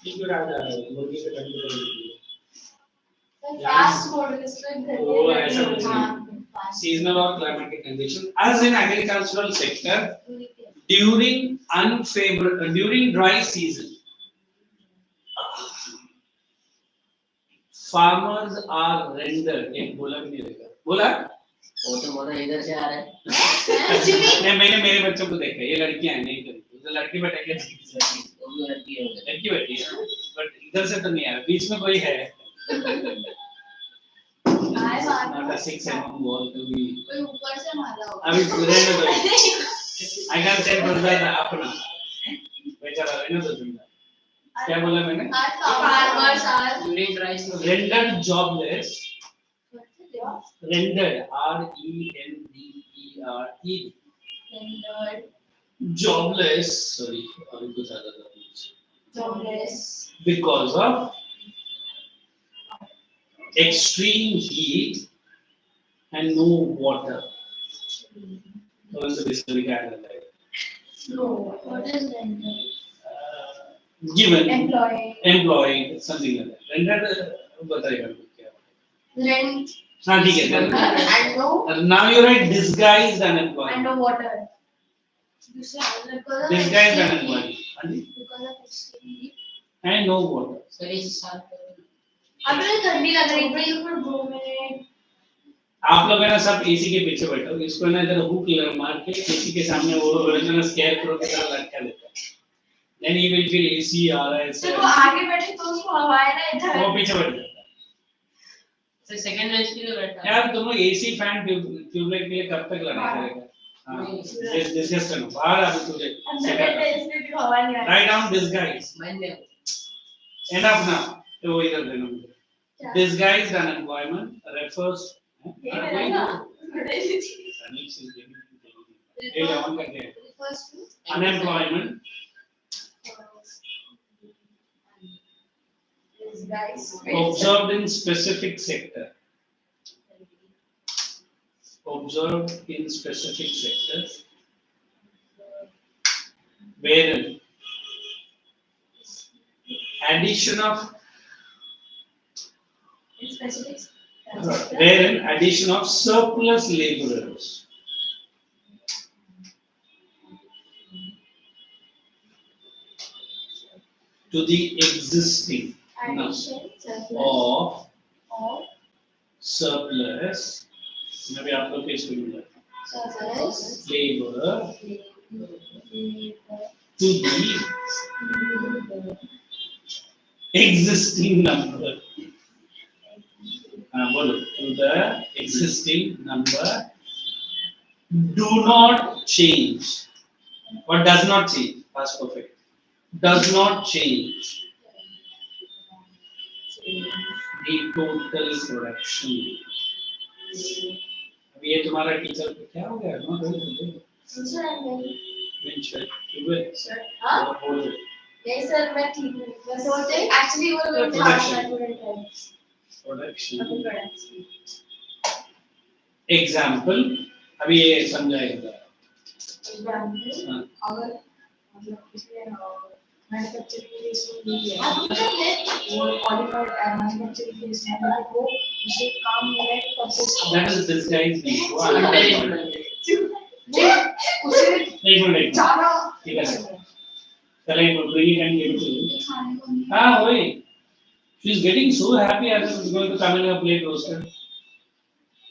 You could have मुर्गी से कटी करी Fast mode is Oh, ऐसा कुछ नहीं. Seasonal or climatic condition as in agricultural sector during dry season farmers are rendered एक बोला भी नहीं रहेगा बोला वो तो मोटा इधर से आ रहा है नहीं मैंने मेरे बच्चों को देखा ये लड़कियां हैं नहीं करती तो लड़की बैठेगी वो भी लड़की है लड़की बैठी है बट इधर से तो नहीं आ रहा बीच में कोई है आए बात not a 6 mm wall to be कोई ऊपर से मारा होगा अभी रहने दो I can't say बंदा अपना बेचारा रहने दो तुम क्या बोला मैंने Farmers are Unit rice no. rendered jobless rendered RENDERED rendered jobless sorry अभी कुछ आता था jobless because of extreme heat and no water. कौन सा डिस्कवरी क्या करता है? no what is rendered Given employed something like that. Rendered बताइएगा क्या? rent हाँ ठीक है. and no Now you write disguised unemployed. and no water because Disguised unemployed. हाँ जी. because of extreme heat And no water. So it's sharp. अभी तो ठंडी लग रही थी पर 2 मिनट आप लोग है ना सब एसी के पीछे बैठो इसको ना इधर हुक मार के एसी के सामने वो ना स्केयर करो की तरह लटका देता है then he will feel AC आ रहा है तो वो आगे बैठे तो उसको हवा है ना इधर वो पीछे बैठ जाता है So second bench पे बैठा. यार तुम लोग एसी फैन ट्यूबलाइट के लिए कब तक लड़ाई करेगा हां डिस्कस करो बाहर अभी तुझे अंदर बैठे इसमें भी हवा नहीं आ रही write down disguise Mind them. enough now तो वो इधर देना मुझे disguised unemployment refers ये मेरा ना ये ऑन करके refers to unemployment disguise observed in specific sector observed in specific sectors wherein addition of in specific wherein addition of surplus laborers to the existing addition of of surplus maybe आप लोग इसको मिला surplus labor to the existing number बोलो to the existing number do not change what does not change past perfect does not change the total production अब ये तुम्हारा teacher को क्या हो गया not very sir I'm very venture tubewell sir हाँ बोल नहीं सर मैं ठीक हूँ बस होते एक्चुअली वो लोग प्रोडक्शन प्रोडक्शन एग्जांपल अभी ये समझाएगा एग्जांपल हाँ अगर मतलब इसमें मैन्युफैक्चरिंग के लिए इसमें नहीं है वो क्वालिफाइड मैन्युफैक्चरिंग के लिए स्टैंडर्ड को उसे काम मिल रहा है तो सबसे that is disguised नहीं हुआ उसे एक मिनट ज्यादा ठीक है सर चलो एक मिनट ये कैन गिव टू खाने को नहीं हाँ वही she is getting so happy as she is going to come in a plate roaster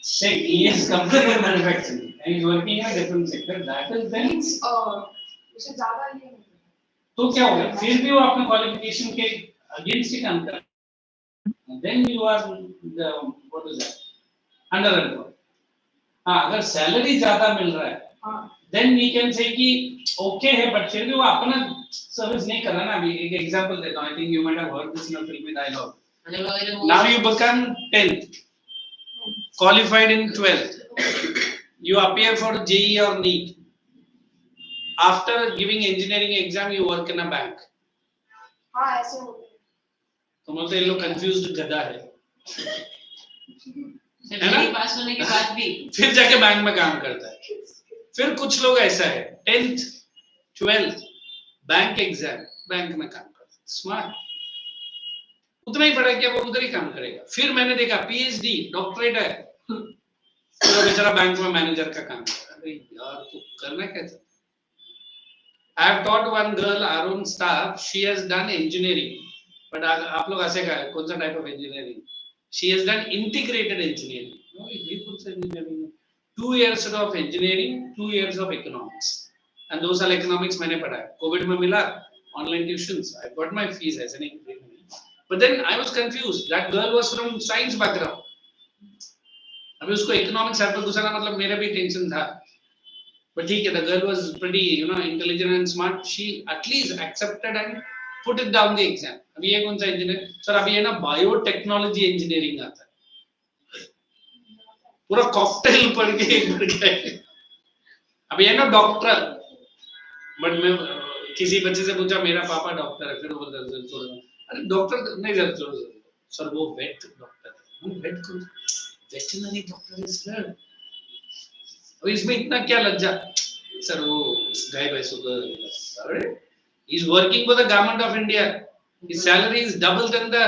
check he is comfortable in manufacturing and he is working in a different sector that is then उसे ज्यादा ये तो क्या होगा फिर भी वो अपने क्वालिफिकेशन के अगेंस्ट ही काम कर रहा है then you are the what is that under employed हाँ अगर सैलरी ज्यादा मिल रहा है then we can say कि okay है but फिर भी वो अपना सर्विस नहीं कर रहा ना अभी एक एग्जांपल देता हूँ I think you might have heard this in a filmy dialogue now you become 10th qualified in 12th you appear for JEE or NEET after giving engineering exam you work in a bank हाँ ऐसे होता है तुम लोग तो ये लोग confused गधा है है ना पास होने के बाद भी फिर जाके बैंक में काम करता है फिर कुछ लोग ऐसा है 10th 12th bank exam bank में काम करता है स्मार्ट उतना ही पढ़ा किया वो उधर ही काम करेगा फिर मैंने देखा पीएचडी डॉक्टरेट है पूरा बेचारा बैंक में मैनेजर का काम कर रहा है अरे यार तू करना क्या चाहता I have taught one girl our own staff she has done engineering but आप लोग ऐसे का कौन सा type of engineering she has done integrated engineering no ये कौन सा engineering 2 years of engineering 2 years of economics and those are economics मैंने पढ़ा है कोविड में मिला online tuitions I got my fees ऐसे नहीं but then I was confused that girl was from science background अभी उसको economics है तो दूसरा मतलब मेरा भी टेंशन था But the girl was pretty, intelligent and smart. She at least accepted and put it down the exam. अभी ये कौन सा engineer? Sir अभी ये ना biotechnology engineering आता है. पूरा cocktail पढ़ के अभी ये ना डॉक्टर. बट मैं किसी बच्चे से पूछा मेरा पापा डॉक्टर है, फिर वो बोलता छोड़ो. अरे डॉक्टर नहीं सर, छोड़ो सर वो वेट डॉक्टर है. वेट को वेटरनरी डॉक्टर है सर. और इसमें इतना क्या लज्जा सर? वो गाय भैंसों का. अरे he is working for the government of India. His salary is double than the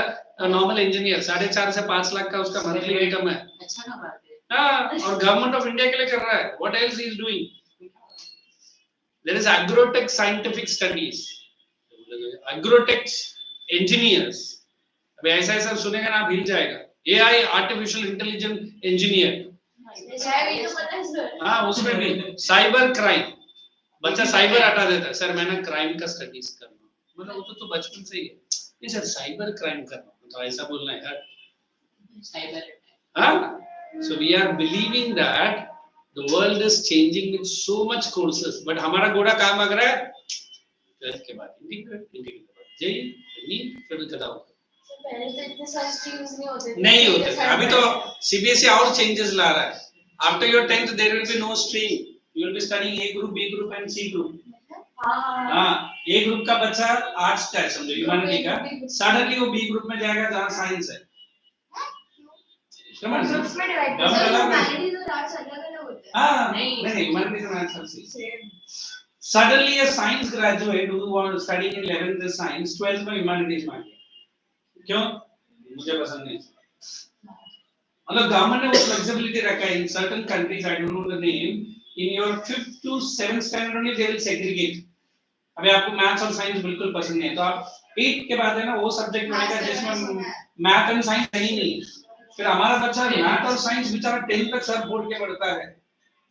normal engineer. 4.5 से 5 लाख का उसका मंथली इनकम है. अच्छा ना बात है. हाँ, और गवर्नमेंट ऑफ इंडिया के लिए कर रहा है. What else he is doing? There is agrotech scientific studies. Agrotech engineers. अभी ऐसा ऐसा सुनेगा ना आप हिल जाएगा. AI artificial intelligence engineer. हाँ, उसमें भी साइबर क्राइम. बच्चा साइबर हटा देता है. सर मैं ना क्राइम का स्टडीज करना. मतलब वो तो बचपन से ही है. नहीं सर साइबर क्राइम करना तो ऐसा बोलना है यार. साइबर. हाँ. So we are believing that the world is changing with so much courses, but हमारा घोड़ा कहाँ भाग रहा है? 12th के बाद इंटीग्रेट के बाद जेई नीट फिर कटाओ. पहले तो इतने सारे स्ट्रीम्स नहीं होते थे. नहीं होते थे. अभी तो CBSE और चेंजेस ला रहा है. After your 10th there will be no stream. You will be studying A group, B group and C group. हाँ, A group का बच्चा आर्ट्स का है समझो, ह्यूमैनिटी का. सडनली वो B group में जाएगा जहाँ साइंस है. ग्रुप्स में डिवाइड कर दो. ह्यूमैनिटीज और आर्ट्स अलग-अलग होते हैं. हाँ, नहीं ह्यूमैनिटीज और arts same. Suddenly a science graduate who was studying in 11th is science, 12th में ह्यूमैनिटीज में आ गया. क्यों? मुझे पसंद नहीं. मतलब गवर्नमेंट ने वो फ्लेक्सिबिलिटी रखा है. In certain countries, I don't know the name, in your 5th to 7th standard only they will segregate. अभी आपको मैथ्स और साइंस बिल्कुल पसंद नहीं है तो आप 8 के बाद है ना वो सब्जेक्ट पढ़ेगा जिसमें मैथ एंड साइंस नहीं है. फिर हमारा बच्चा मैथ और साइंस बेचारा 10 तक सर बोर्ड के पढ़ता है,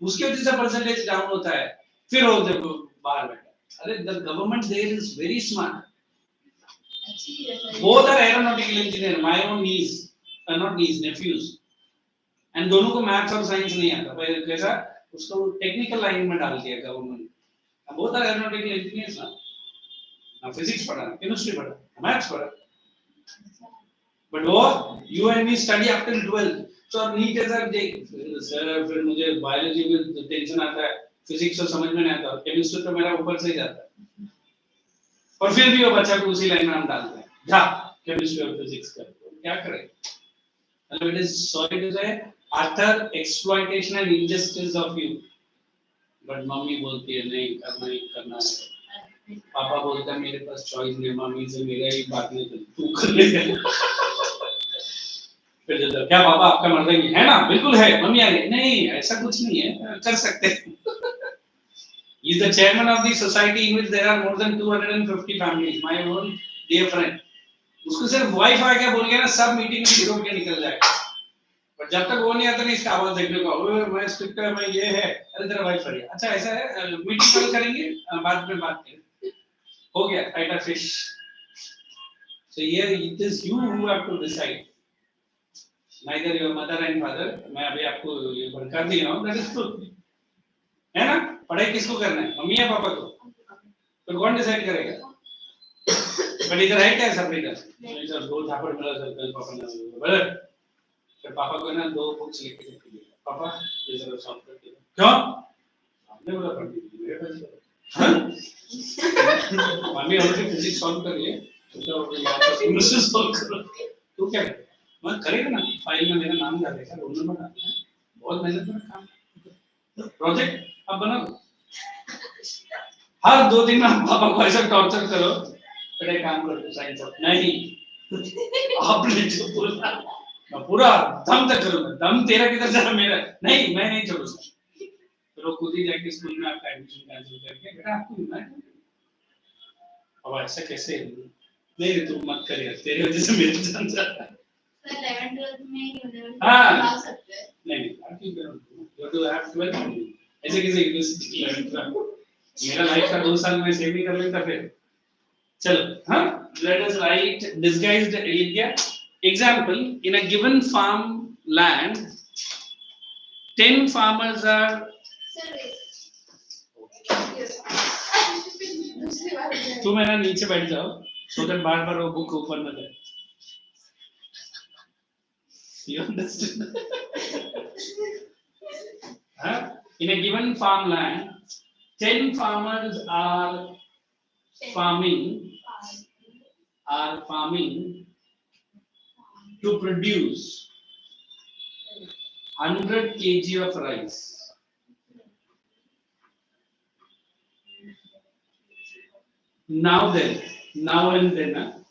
उसकी वजह से परसेंटेज डाउन होता है. फिर वो देखो बाहर बैठा. अरे the government there is very smart. Both are aeronautical engineer. My own niece, not niece, nephews. And दोनों को मैथ्स और साइंस नहीं आता. पर कैसा उसको टेक्निकल लाइन में डाल दिया government. Both are aeronautical engineers. ना फिजिक्स पढ़ा, केमिस्ट्री पढ़ा, मैथ्स पढ़ा. But what you and me study up till 12th. So अब नीट है सर फिर मुझे बायोलॉजी में टेंशन आता है, फिजिक्स तो समझ में नहीं आता, केमिस्ट्री तो मेरा ऊपर से ही जाता है. और फिर भी वो बच्चा को उसी लाइन में हम डालते हैं. जा केमिस्ट्री और फिजिक्स कर. क्या करें? मतलब it is sorry to say utter exploitation and injustice of you. But mummy बोलती है नहीं करना है. पापा बोलता है मेरे पास चॉइस नहीं. मम्मी से मेरा ही बात नहीं करती, तू कर ले. फिर जब क्या पापा आपका मर्जी है ना? बिल्कुल है. मम्मी आ गई. नहीं ऐसा कुछ नहीं है, कर सकते हैं. He is the chairman of the society in which there are more than 250 families. My own dear friend. उसको सिर्फ वाइफ आ गया बोल गया ना, सब मीटिंग में छोड़ के निकल जाएगा. पर जब तक वो नहीं आता नहीं इसका आवाज देखने को. ओए मैं स्ट्रिक्ट है, मैं ये है. अरे तेरा वाइफ आ गया. अच्छा ऐसा है, मीटिंग कल करेंगे, बाद में बात करेंगे. हो गया tight fish. So here it is you who have to decide. Neither your mother and father. मैं अभी आपको ये भड़का दिया हूँ. That is truth. है ना? पढ़ाई किसको करना है? मम्मी या पापा को? तो कौन डिसाइड करेगा? पर इधर है क्या सब इधर? नहीं सर 2 थापड़ मिला सर कल पापा ने बोला. फिर पापा को ना 2 बुक्स लेके दे दिया. पापा ये जरा सॉल्व कर दो. क्यों? आपने बोला पढ़ लीजिए मेरे पास. हाँ? मम्मी ऑलरेडी फिजिक्स सॉल्व कर लिए. तो केमिस्ट्री सॉल्व करो. तू क्या करेगा? मैं करेगा ना. फाइल में मेरा नाम डालेगा, रोल नंबर डालना है. बहुत मेहनत में काम. प्रोजेक्ट अब बना दो. हर 2 दिन में पापा को ऐसा टॉर्चर करो. फिर एक काम करो साइंस ऑफ नहीं. आपने जो बोला मैं पूरा दम तक करूंगा. दम तेरा किधर जा रहा मेरा? नहीं मैं नहीं छोड़ूंगा. फिर वो खुद ही जाके स्कूल में आपका एडमिशन कैंसिल करके बेटा आपको मैं. अब ऐसा कैसे? नहीं तू मत कर यार, तेरी वजह से मेरी जान जा रहा है. 11th 12th में यूनिवर्सिटी हाँ. जा सकते हैं. नहीं आप क्यों करो? You have to have 12th. ऐसे कैसे यूनिवर्सिटी 11th? मेरा लाइफ का 2 साल में सेव नहीं कर लेता फिर. चलो हाँ. Let us write disguised India. Example: in a given farm land, 10 farmers are. Sir, तुम है ना नीचे बैठ जाओ so that बार बार वो बुक ऊपर न जाए. You understand? In a given farmland, 10 farmers are farming to produce 100 kg of rice. Now and then,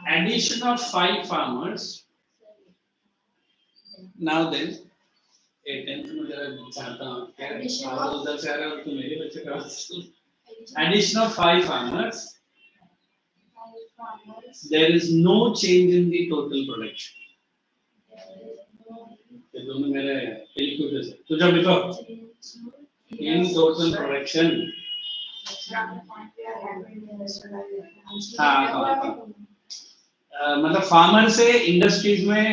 addition of 5 farmers. Now then, addition of 5 farmers. There is no change in the total production. In total production. मतलब farmer से industries में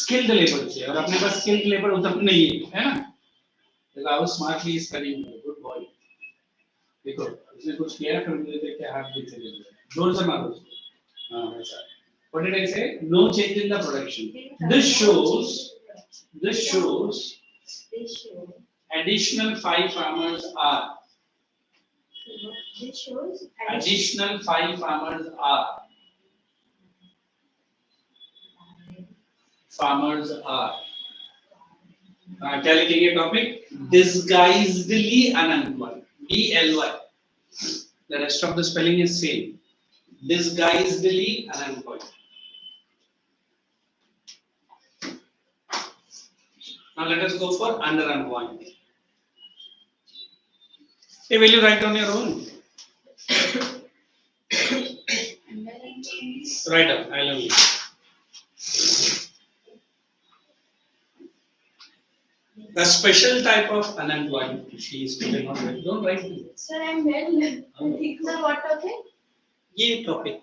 skilled labour चाहिए और अपने पास skilled labour उतना नहीं है ना. देखो how smartly is studying. Good boy. देखो उसने कुछ किया फिर मुझे देख के हाथ पीछे ले लिया. जोर से मारो उसको. हां वैसा. What did I say? No change in the production. This shows additional 5 farmers are. This shows Additional 5 farmers are. क्या लिखेंगे topic? Disguisedly unemployed. DLY. The rest of the spelling is same. Disguisedly unemployed. Now let us go for underemployment. Hey, will you write down your own? Write down. I love you. A special type of unemployment. She is still not well. Don't write it. Sir, I'm well. Sir, what topic? ये topic.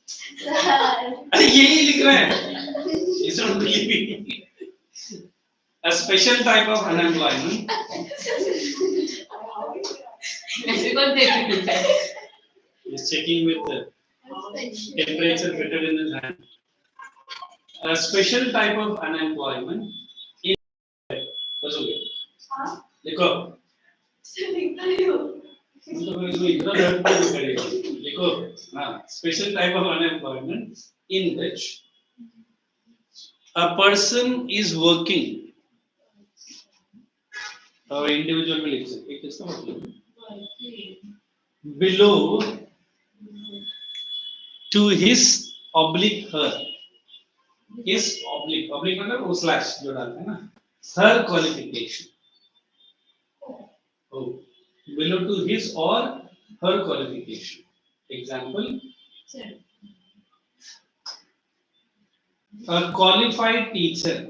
Sir. अरे यही लिख रहा है. It's not believing. A special type of unemployment. He's checking with the temperature fitted in his hand. A special type of unemployment. बस हो गया. हाँ. लिखो. Sir, लिखता ही हो. तो फिर इसमें इतना दर्द क्यों करेगा? लिखो. हाँ. Special type of unemployment in which a person is working. और individual में लिख सकते. एक किसका मतलब? Below to his oblique her. His oblique मतलब वो slash जो डालते हैं ना. Her qualification. Oh. Below to his or her qualification. Example. Sir. A qualified teacher.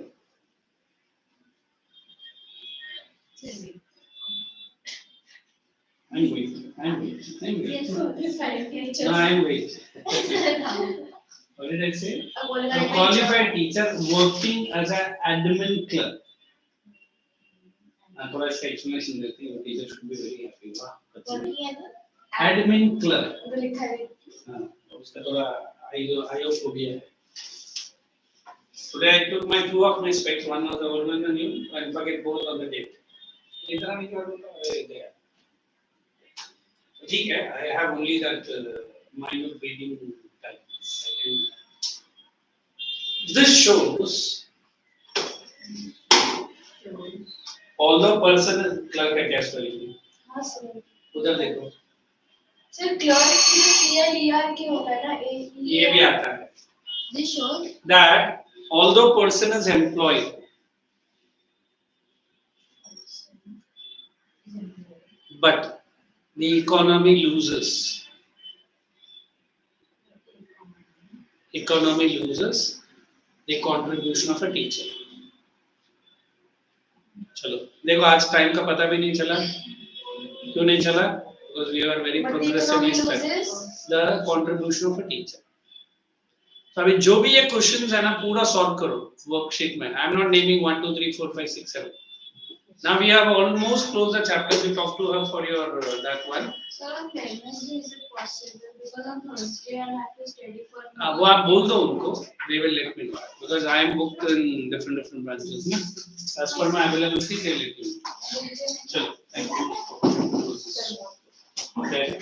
I'm waiting. Yes, sir. Qualified teacher. No, I'm waiting. What did I say? A A qualified teacher working as an admin clerk. थोड़ा इसका explanation देते हैं. Teacher should be very happy. वाह. Working as Admin clerk. वो लिखा है. हाँ. उसका थोड़ा आयोफोबिया है. Today I took my 2 of my specs. One was the old one and the new. I forget both on the date. इतना नहीं कर दूँगा. ठीक है. I have only that minor reading type. This shows although person is clerk है क्या spelling? हाँ sir. उधर देखो. सर क्लर्क की CLER के होता है ना ये भी आता है. This shows that although person is employed, but the economy loses. Economy loses the contribution of a teacher. चलो देखो आज टाइम का पता भी नहीं चला. क्यों नहीं चला? Because we are very progressively studying the contribution of a teacher. तो अभी जो भी ये क्वेश्चंस है ना पूरा सॉल्व करो वर्कशीट में. I am not naming 1 2 3 4 5 6 7. Now we have almost closed the chapter. You talk to her for your that one. Sir, on Wednesday is it possible? Because on Thursday I have to study for. वो आप बोल दो उनको. They will let me know because I am booked in different branches. Na? As per my availability, they let me know. चलो, thank you. Okay.